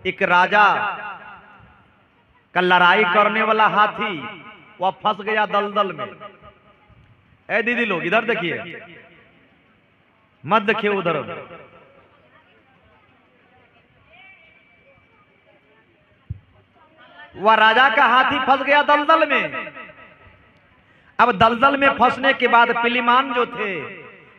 एक राजा का लड़ाई करने वाला हाथी वह फंस गया दलदल में। ए दीदी लोग इधर देखिए, मत देखिए उधर। वह राजा का हाथी फंस गया दलदल में। अब दलदल में फंसने के बाद पिलीमान जो थे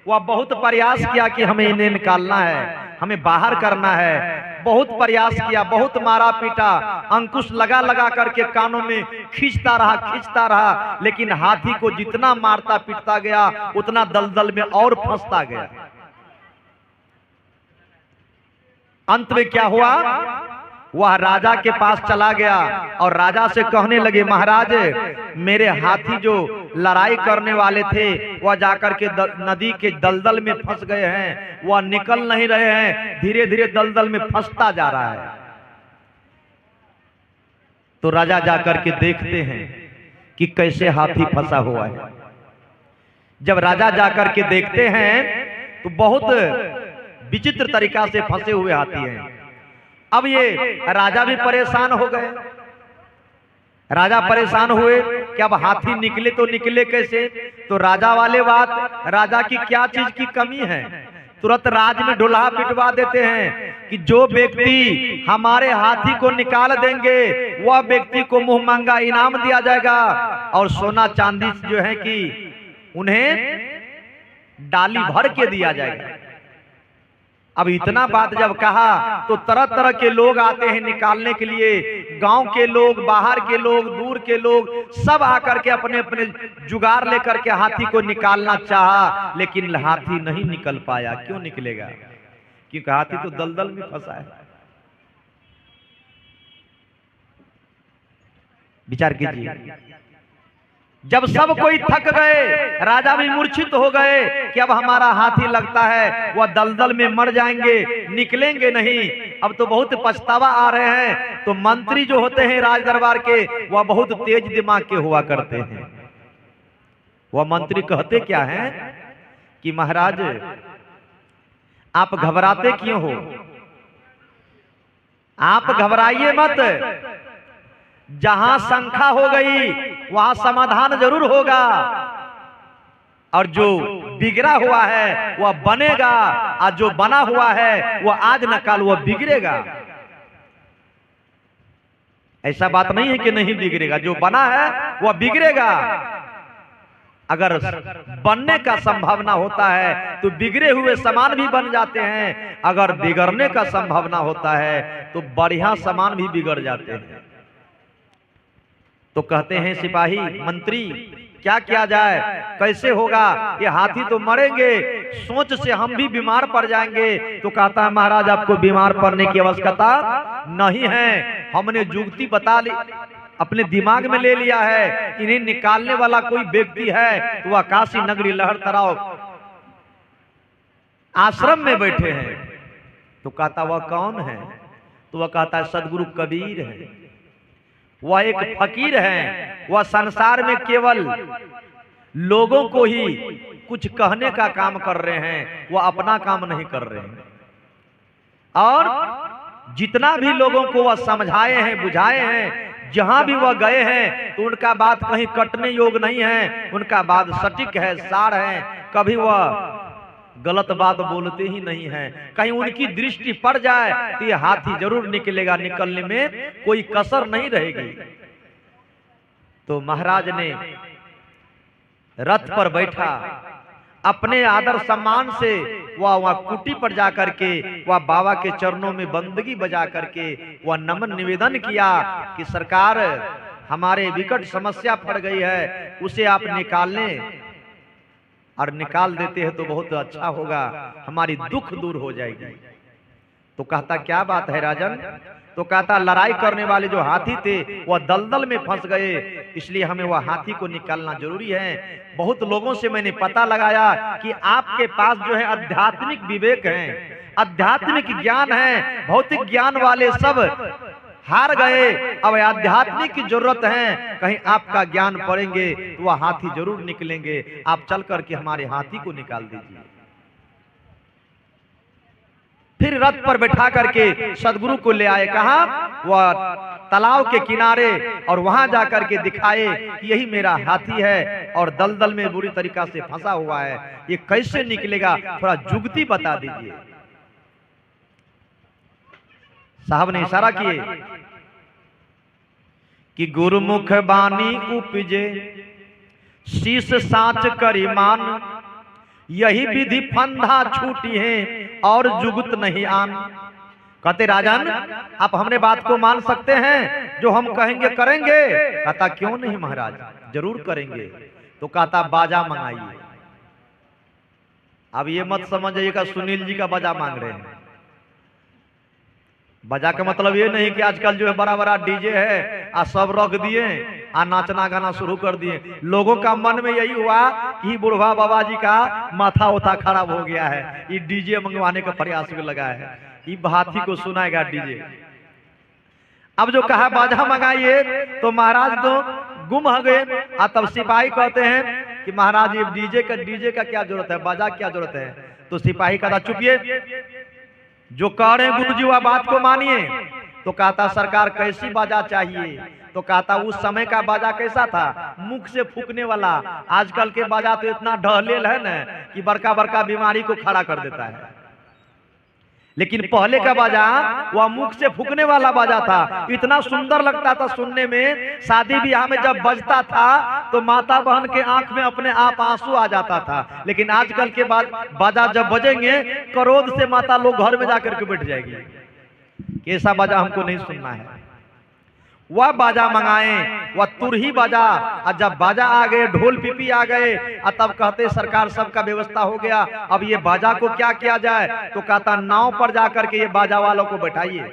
वह बहुत प्रयास किया कि हमें इन्हें निकालना है, हमें बाहर करना है। बहुत प्रयास किया, बहुत मारा पीटा, अंकुश लगा लगा करके कानों में खींचता रहा, लेकिन हाथी को जितना मारता पीटता गया उतना दलदल में और फंसता गया। अंत में क्या हुआ, वह राजा के पास चला गया और राजा से कहने लगे, महाराज मेरे हाथी जो लड़ाई करने वाले थे वह जाकर के नदी के दलदल में फंस गए हैं, वह निकल नहीं रहे हैं, धीरे धीरे दलदल में फंसता जा रहा है। तो राजा जाकर के देखते हैं कि कैसे हाथी फंसा हुआ है। जब राजा जाकर के देखते हैं तो बहुत विचित्र तरीका से फंसे हुए हाथी हैं। अब ये राजा भी परेशान हो गए। राजा परेशान हुए कि अब हाथी निकले तो निकले कैसे। तो राजा वाले बात, राजा की क्या चीज की कमी है, तुरंत राज में ढुला पिटवा देते हैं कि जो व्यक्ति हमारे हाथी को निकाल देंगे वह व्यक्ति को मुंह मांगा इनाम दिया जाएगा और सोना चांदी जो है कि उन्हें डाली भर के दिया जाएगा। अब इतना बात जब कहा तो तरह तरह के लोग आते हैं निकालने के लिए। गांव के लोग, बाहर के लोग, दूर के लोग सब आकर के अपने अपने जुगाड़ लेकर के हाथी को निकालना चाहा, लेकिन हाथी नहीं निकल पाया। क्यों निकलेगा, क्योंकि हाथी तो दलदल में फंसा है। विचार कीजिए। जब सब कोई थक गए, राजा भी मूर्छित हो गए कि अब हमारा हाथी लगता है वह दलदल में मर जाएंगे, निकलेंगे नहीं। अब तो बहुत पछतावा आ रहे हैं। तो मंत्री जो होते हैं राज दरबार के वह बहुत तेज दिमाग के हुआ करते हैं। वह मंत्री कहते क्या हैं कि महाराज आप घबराते क्यों हो, आप घबराइए मत। जहां शंका हो गई वहां समाधान जरूर होगा, और जो बिगड़ा हुआ है वह बनेगा, और जो बना हुआ है वह आज न कल वह बिगड़ेगा। ऐसा बात नहीं है कि नहीं बिगड़ेगा, जो बना है वह बिगड़ेगा। अगर बनने का संभावना होता है तो बिगड़े हुए सामान भी बन जाते हैं, अगर बिगड़ने का संभावना होता है तो बढ़िया सामान भी बिगड़ जाते हैं। तो कहते हैं सिपाही, मंत्री क्या किया जाए, कैसे होगा, ये हाथी तो मरेंगे, सोच से हम भी बीमार पड़ जाएंगे। तो कहता है महाराज आपको बीमार पड़ने की आवश्यकता नहीं है, हमने जुगती बता ली, अपने दिमाग में ले लिया है। इन्हें निकालने वाला कोई व्यक्ति है तो वह काशी नगरी लहर तराव आश्रम में बैठे हैं। तो कहता वह कौन है, तो वह कहता है सदगुरु कबीर है। वह एक फकीर है, वह संसार में केवल लोगों को ही कुछ कहने का काम कर रहे हैं, वह अपना काम नहीं कर रहे हैं। और जितना भी लोगों को वह समझाए हैं, बुझाए हैं, जहां भी वह गए हैं तो उनका बात कहीं कटने योग नहीं है, उनका बात सटीक है, सार है। कभी वह गलत बात बोलते ही नहीं है। कहीं उनकी दृष्टि पड़ जाए तो ये हाथी जरूर निकलेगा, निकलने में कोई कसर नहीं रहेगी। तो महाराज ने रथ पर बैठा, अपने आदर सम्मान से वह कुटी पर जाकर के वह बाबा के चरणों में बंदगी बजा करके वह नमन निवेदन किया कि सरकार हमारे विकट समस्या पड़ गई है, उसे आप निकाल लें, और निकाल देते हैं तो बहुत अच्छा होगा, हमारी दुख दूर हो जाएगी। तो कहता क्या बात है राजन, तो कहता लड़ाई करने वाले जो हाथी थे वह दलदल में फंस गए, इसलिए हमें वह हाथी को निकालना जरूरी है। बहुत लोगों से मैंने पता लगाया कि आपके पास जो है आध्यात्मिक विवेक है, आध्यात्मिक ज्ञान है, भौतिक ज्ञान वाले सब हार गए, अब आध्यात्मिक की जरूरत है। कहीं आपका ज्ञान पढ़ेंगे तो वह हाथी जरूर निकलेंगे, आप चल करके हमारे हाथी को निकाल दीजिए। फिर रथ पर बैठा करके सदगुरु को ले आए, कहा वह तालाब के किनारे, और वहां जाकर के दिखाए कि यही मेरा हाथी है और दलदल में बुरी तरीका से फंसा हुआ है, ये कैसे निकलेगा, थोड़ा जुगती बता दीजिए। साहब ने इशारा किए कि गुरुमुख बानी उपजे शीश साच करी मान, यही विधि फंदा छूटी है और जुगत नहीं आन। कहते राजन आप हमने बात को मान सकते हैं, जो हम कहेंगे करेंगे। कहता क्यों नहीं महाराज, जरूर करेंगे। तो कहता बाजा मंगाइए। अब ये मत समझिएगा सुनील जी का बाजा मांग रहे हैं। बाजा का मतलब ये नहीं कि आजकल जो है बड़ा बड़ा डीजे है आ सब रख दिए आ नाचना गाना शुरू कर दिए। लोगों का मन में यही हुआ कि बुढ़वा बाबा जी का माथा उथा खराब हो गया है, ये डीजे मंगवाने का प्रयास में लगा है, ये हाथी को सुनाएगा डीजे। अब जो कहा बाजा मंगाइए तो महाराज तो गुम हो गए। तब सिपाही कहते हैं कि महाराज ये डीजे का क्या जरूरत है, बाजा क्या जरूरत है। तो सिपाही कहता चुपिए, जो कह रहे हैं गुरुजी वह बात को मानिए। तो कहता सरकार कैसी बाजा चाहिए। तो कहता उस समय का बाजा कैसा था, मुख से फूकने वाला। आजकल के बाजा तो इतना ढहलेल है ना कि बड़का बड़का बीमारी को खड़ा कर देता है, लेकिन पहले का बाजा वह मुख से फूकने वाला बाजा था। इतना सुंदर लगता था सुनने में। शादी ब्याह में जब बजता था तो माता बहन के आंख में अपने आप आंसू आ जाता था। लेकिन आजकल के बाजा जब बजेंगे क्रोध से माता लोग घर में जाकर के बैठ जाएगी कि ऐसा बाजा हमको नहीं सुनना है। वह बाजा मंगाए, वह तुरही बाजा। और जब बाजा आ गए, ढोल पिपी आ गए, तब कहते सरकार सबका व्यवस्था हो गया, अब ये बाजा को क्या किया जाए। तो कहता नाव पर जाकर के ये बाजा वालों को बैठाइए।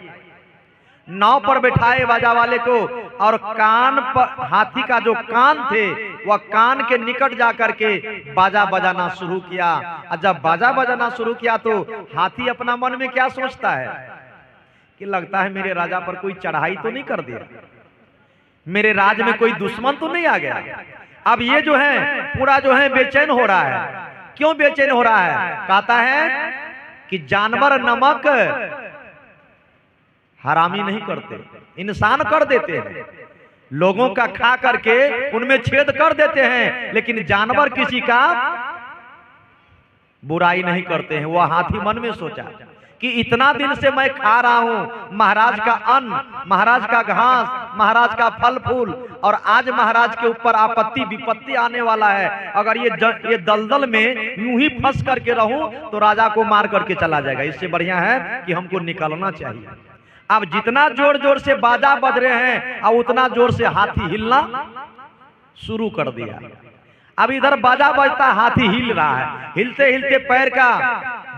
नाव पर बैठाए बाजा वाले को, और कान पर हाथी का जो कान थे वह कान के निकट जाकर के बाजा बजाना शुरू किया। और जब बाजा बजाना शुरू किया तो हाथी अपना मन में क्या सोचता है कि लगता है मेरे राजा पर कोई चढ़ाई तो नहीं कर दिया, मेरे राज में कोई दुश्मन तो नहीं आ गया। अब ये जो है पूरा जो है बेचैन हो रहा है। क्यों बेचैन हो रहा है। कहता है कि जानवर नमक हरामी नहीं करते, इंसान कर देते हैं। लोगों का खा करके उनमें छेद कर देते हैं, लेकिन जानवर किसी का बुराई नहीं करते हैं। वह हाथी मन में सोचा कि इतना दिन से मैं खा रहा हूं महाराज का अन्न, महाराज का घास, महाराज का फल फूल, और आज महाराज के ऊपर आपत्ति विपत्ति आने वाला है। अगर ये दलदल में यूं ही फंस करके रहूं तो राजा को मार करके चला जाएगा। इससे बढ़िया है कि हमको निकलना चाहिए। अब जितना जोर जोर से बाजा बज रहे हैं और उतना जोर से हाथी हिलना शुरू कर दिया। अब इधर बाजा बजता, हाथी हिल रहा है। हिलते हिलते पैर का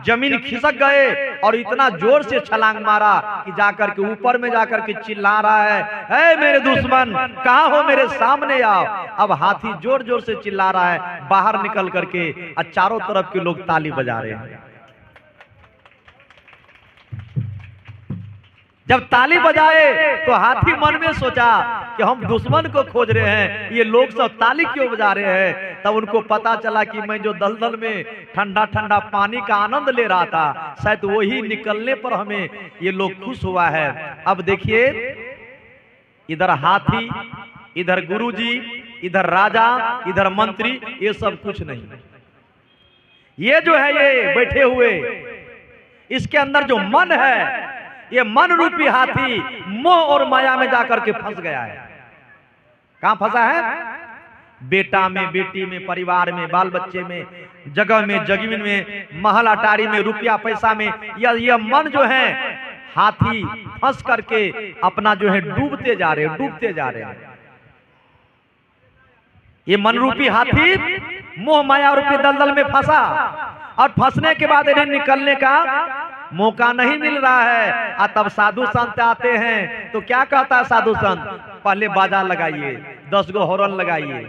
जमीन खिसक गए और इतना जोर से छलांग मारा कि जाकर के ऊपर में जाकर के चिल्ला रहा है, ए मेरे दुश्मन कहाँ हो, मेरे सामने आओ। अब हाथी जोर जोर से चिल्ला रहा है, बाहर निकल करके और चारों तरफ के लोग ताली बजा रहे हैं। जब ताली बजाए तो हाथी मन में सोचा कि हम दुश्मन को खोज रहे हैं, ये लोग सब ताली क्यों बजा रहे हैं। तब उनको पता चला कि मैं जो दलदल में ठंडा ठंडा पानी का आनंद ले रहा था, शायद वही निकलने पर हमें ये लोग खुश हुआ है। अब देखिए इधर हाथी, इधर गुरुजी, इधर राजा, इधर मंत्री, ये सब कुछ नहीं। ये जो है ये बैठे हुए, इसके अंदर जो मन है, ये मन रूपी हाथी मोह और माया में जाकर के फंस गया है। कहां फंसा है। बेटा में, बेटी में, परिवार में, बाल बच्चे में, जगह में, जमीन में, महल अटारी में, रुपया पैसा में। यह मन जो है हाथी फंस करके अपना जो है डूबते जा रहे हैं, डूबते जा रहे हैं। ये मन रूपी हाथी मोह माया रूपी दलदल में फंसा, और फंसने के बाद इन्हें निकलने का मौका नहीं मिल रहा है। तब साधु संत आते हैं तो क्या कहता है साधु संत, पहले बाजा लगाइए, 10 गो हॉर्न लगाइए।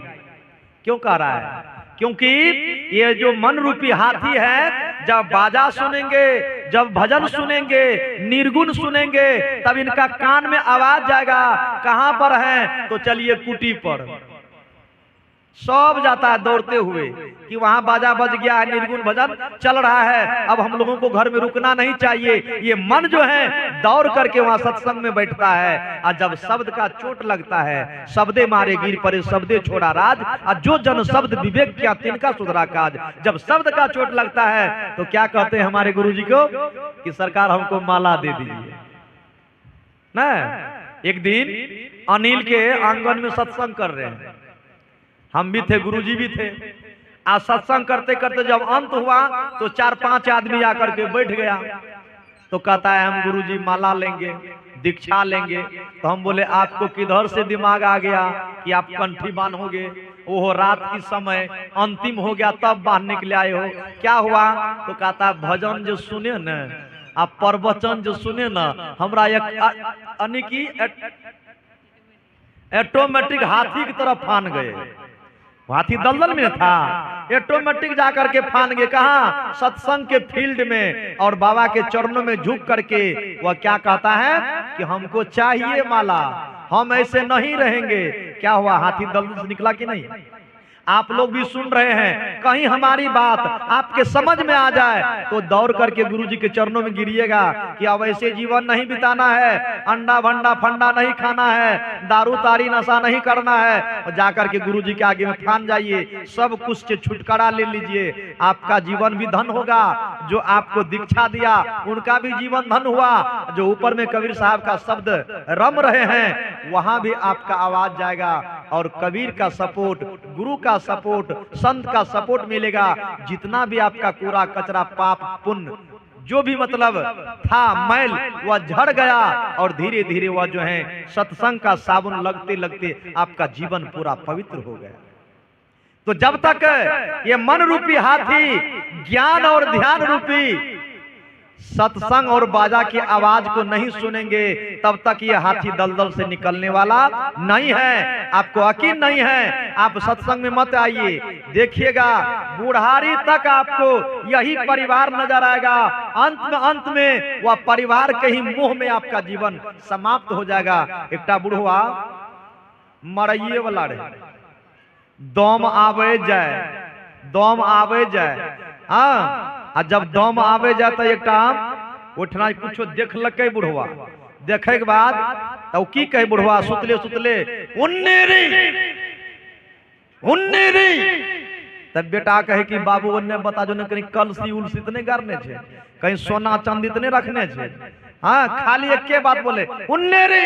क्यों कह रहा है, क्योंकि ये जो मन रूपी हाथी है, जब बाजा सुनेंगे, जब भजन सुनेंगे, निर्गुण सुनेंगे, तब इनका कान में आवाज जाएगा कहां पर है। तो चलिए कुटी पर, सब जाता है दौड़ते हुए कि वहां बाजा बज गया है, निर्गुण भजन चल रहा है, अब हम लोगों को घर में रुकना नहीं चाहिए। ये मन जो है दौड़ करके वहां सत्संग में बैठता है। और जब शब्द का चोट लगता है, शब्दे मारे गिर पड़े शब्दे छोड़ा राज, और जो जन शब्द विवेक किया तिनका सुधरा काज। जब शब्द का चोट लगता है तो क्या कहते हैं हमारे गुरुजी को कि सरकार हमको माला दे दीजिए ना। एक दिन अनिल के आंगन में सत्संग कर रहे हैं, हम भी थे, गुरुजी भी थे। आज सत्संग करते करते जब अंत हुआ तो 4-5 आदमी आकर के बैठ गया। तो कहता है हम गुरुजी माला लेंगे, दीक्षा लेंगे। तो हम बोले आपको किधर से दिमाग आ गया कि आप कंठी बांधोगे? वो रात की समय अंतिम हो गया तब बांधने के लिए आए हो, क्या हुआ? तो कहता है भजन जो सुने न, आप प्रवचन जो सुने न, हमरा ऑटोमेटिक हाथी की तरफ फान गए। हाथी दलदल में था, ऑटोमेटिक जाकर के फान गए। कहा? सत्संग के फील्ड में। और बाबा के चरणों में झुक करके वह क्या कहता है कि हमको चाहिए माला, हम ऐसे नहीं रहेंगे। क्या हुआ? हाथी दलदल से निकला कि नहीं? आप लोग भी सुन रहे हैं, कहीं हमारी बात आपके समझ में आ जाए तो दौड़ करके गुरुजी के चरणों में गिरिएगा कि अब ऐसे जीवन नहीं बिताना है, अंडा भंडा फंडा नहीं खाना है, दारू तारी नशा नहीं करना है। और जाकर के गुरुजी के आगे में ठान जाइए, सब कुछ से छुटकारा ले लीजिए, आपका जीवन भी धन होगा। जो आपको दीक्षा दिया उनका भी जीवन धन हुआ। जो ऊपर में कबीर साहब का शब्द रम रहे हैं वहां भी आपका आवाज जाएगा। और कबीर का सपोर्ट, गुरु का सपोर्ट, संत का सपोर्ट मिलेगा। जितना भी आपका कूड़ा कचरा पाप पुण्य जो भी मतलब था मैल वह झड़ गया। और धीरे धीरे वह जो है सत्संग का साबुन लगते लगते आपका जीवन पूरा पवित्र हो गया। तो जब तक ये मन रूपी हाथी ज्ञान और ध्यान रूपी सत्संग और बाजा की आवाज को नहीं सुनेंगे तब तक ये हाथी दलदल से निकलने वाला नहीं है। आपको यकीन नहीं है, आप सत्संग में मत आइए, देखिएगा बुढ़ारी तक आपको यही परिवार नजर आएगा। अंत में वह परिवार के ही मोह में आपका जीवन समाप्त हो जाएगा। एकटा बुढ़वा मरइये वाला रहे, दम आवे जाए, दम आवे जाए। हाँ, आ जब दम आवे जाए तो एक उठना कुछ देख लके बुढ़वा, देखे के बाद तो की कहे बुढ़वा सुतले सुतले उन्नेरी। तब बेटा कहे कि बाबू उन्ने बता जो कहीं कलसी उलसी तो नहीं करने छे, कहीं सोना चांदी तो नहीं रखने छे। हाँ, खाली एक के बात बोले उन्नेरी।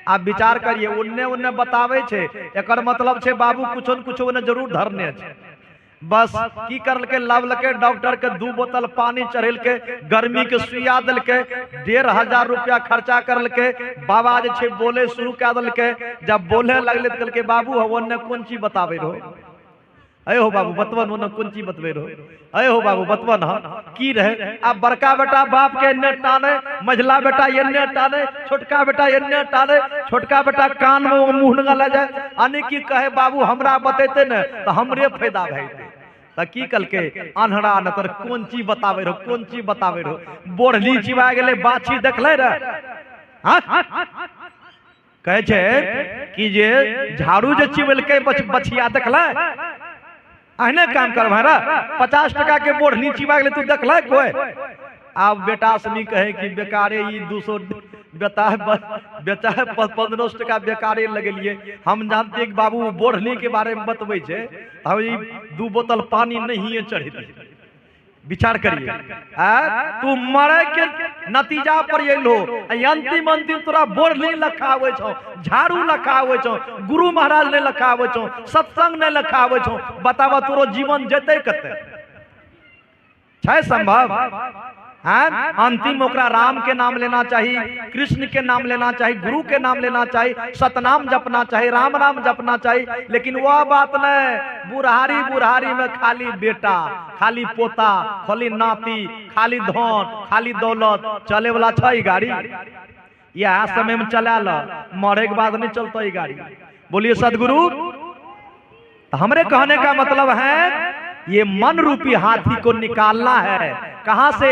आप विचार करिए, उन्ने बतावे छे, एकर मतलब छे बाबू कुछ न कुछ उन्हें जरूर धरने छे। बस की कर के लाभ लके डॉक्टर के 2 बोतल पानी चढ़ेल के, गर्मी के सुइया दिल के, 1500 रुपया खर्चा कर के बाबा जे छे बोले शुरू कर दिल के। जब बोले लगले तो कल के बाबू ओन्ने कौन चीज बतावे रहो? अये हो बाबू बतवन ओन्ने कौन चीज बतवे रहो? अये हो बाबू बतवन की रहे? अब बड़का बेटा बाप के एन्ने टाने, मझला बेटा एन्ने टाने, छोटका बेटा एन्ने टाने, छोटका बेटा कान में मुंह लगा जाए। अने की कहे बाबू हमरा बतेते न तो हमरे फायदा भइते। की कल के अनहरा न तर कौन चीज बतावे रहो, कौन चीज बतावे रहो? बोढ़ली चिबा गेले बाछी देखले रे। कहे छे कि जे झाड़ू जे चिबल के बछिया देखले, अहने काम कर भारा 50 टका के बोढ़ली चिबा गेले तू देखले कोई? आप बेटा सनी कहे कि बेकारे ई 200 बेटा 15 टका बेकारे लगेलिए। हम जानते हैं कि बाबू बोढ़नी के बारे में बतवे छे, हम 2 बोतल पानी नहीं चढ़ी। विचार करिए, तू मरे के नतीजा पर एलो, अंतिम तोरा बोढ़नी लखावे छो, झाड़ू लखावे छो, गुरु महाराज ने लखावे छो, सत्संग ने लखावे छो। बतावा तोरो जीवन जते कते छै संभव? अंतिम ओकरा राम के नाम लेना चाहिए, कृष्ण के नाम लेना चाहिए, गुरु के नाम लेना चाहिए, सतनाम जपना चाहिए, राम राम जपना चाहिए। लेकिन वह बात नहीं, बुढ़ारी बुढ़ारी में खाली बेटा, खाली पोता, खाली नाती, खाली धन, खाली दौलत। चले वाला छै गाड़ी, यह समय में चला ला, मरे के बाद नहीं चलता ये गाड़ी। बोलिए सदगुरु। तो हमरे कहने का मतलब है ये मन रूपी हाथी को निकालना है। कहां से?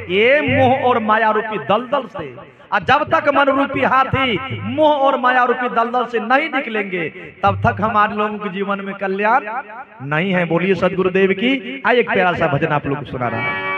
ये मोह और माया रूपी दलदल से। और जब तक मन रूपी हाथी मोह और माया रूपी दलदल से नहीं निकलेंगे तब तक हमारे लोगों के जीवन में कल्याण नहीं है। बोलिए सदगुरुदेव की। आइए एक प्यारा सा भजन आप लोग को सुना रहा हूं।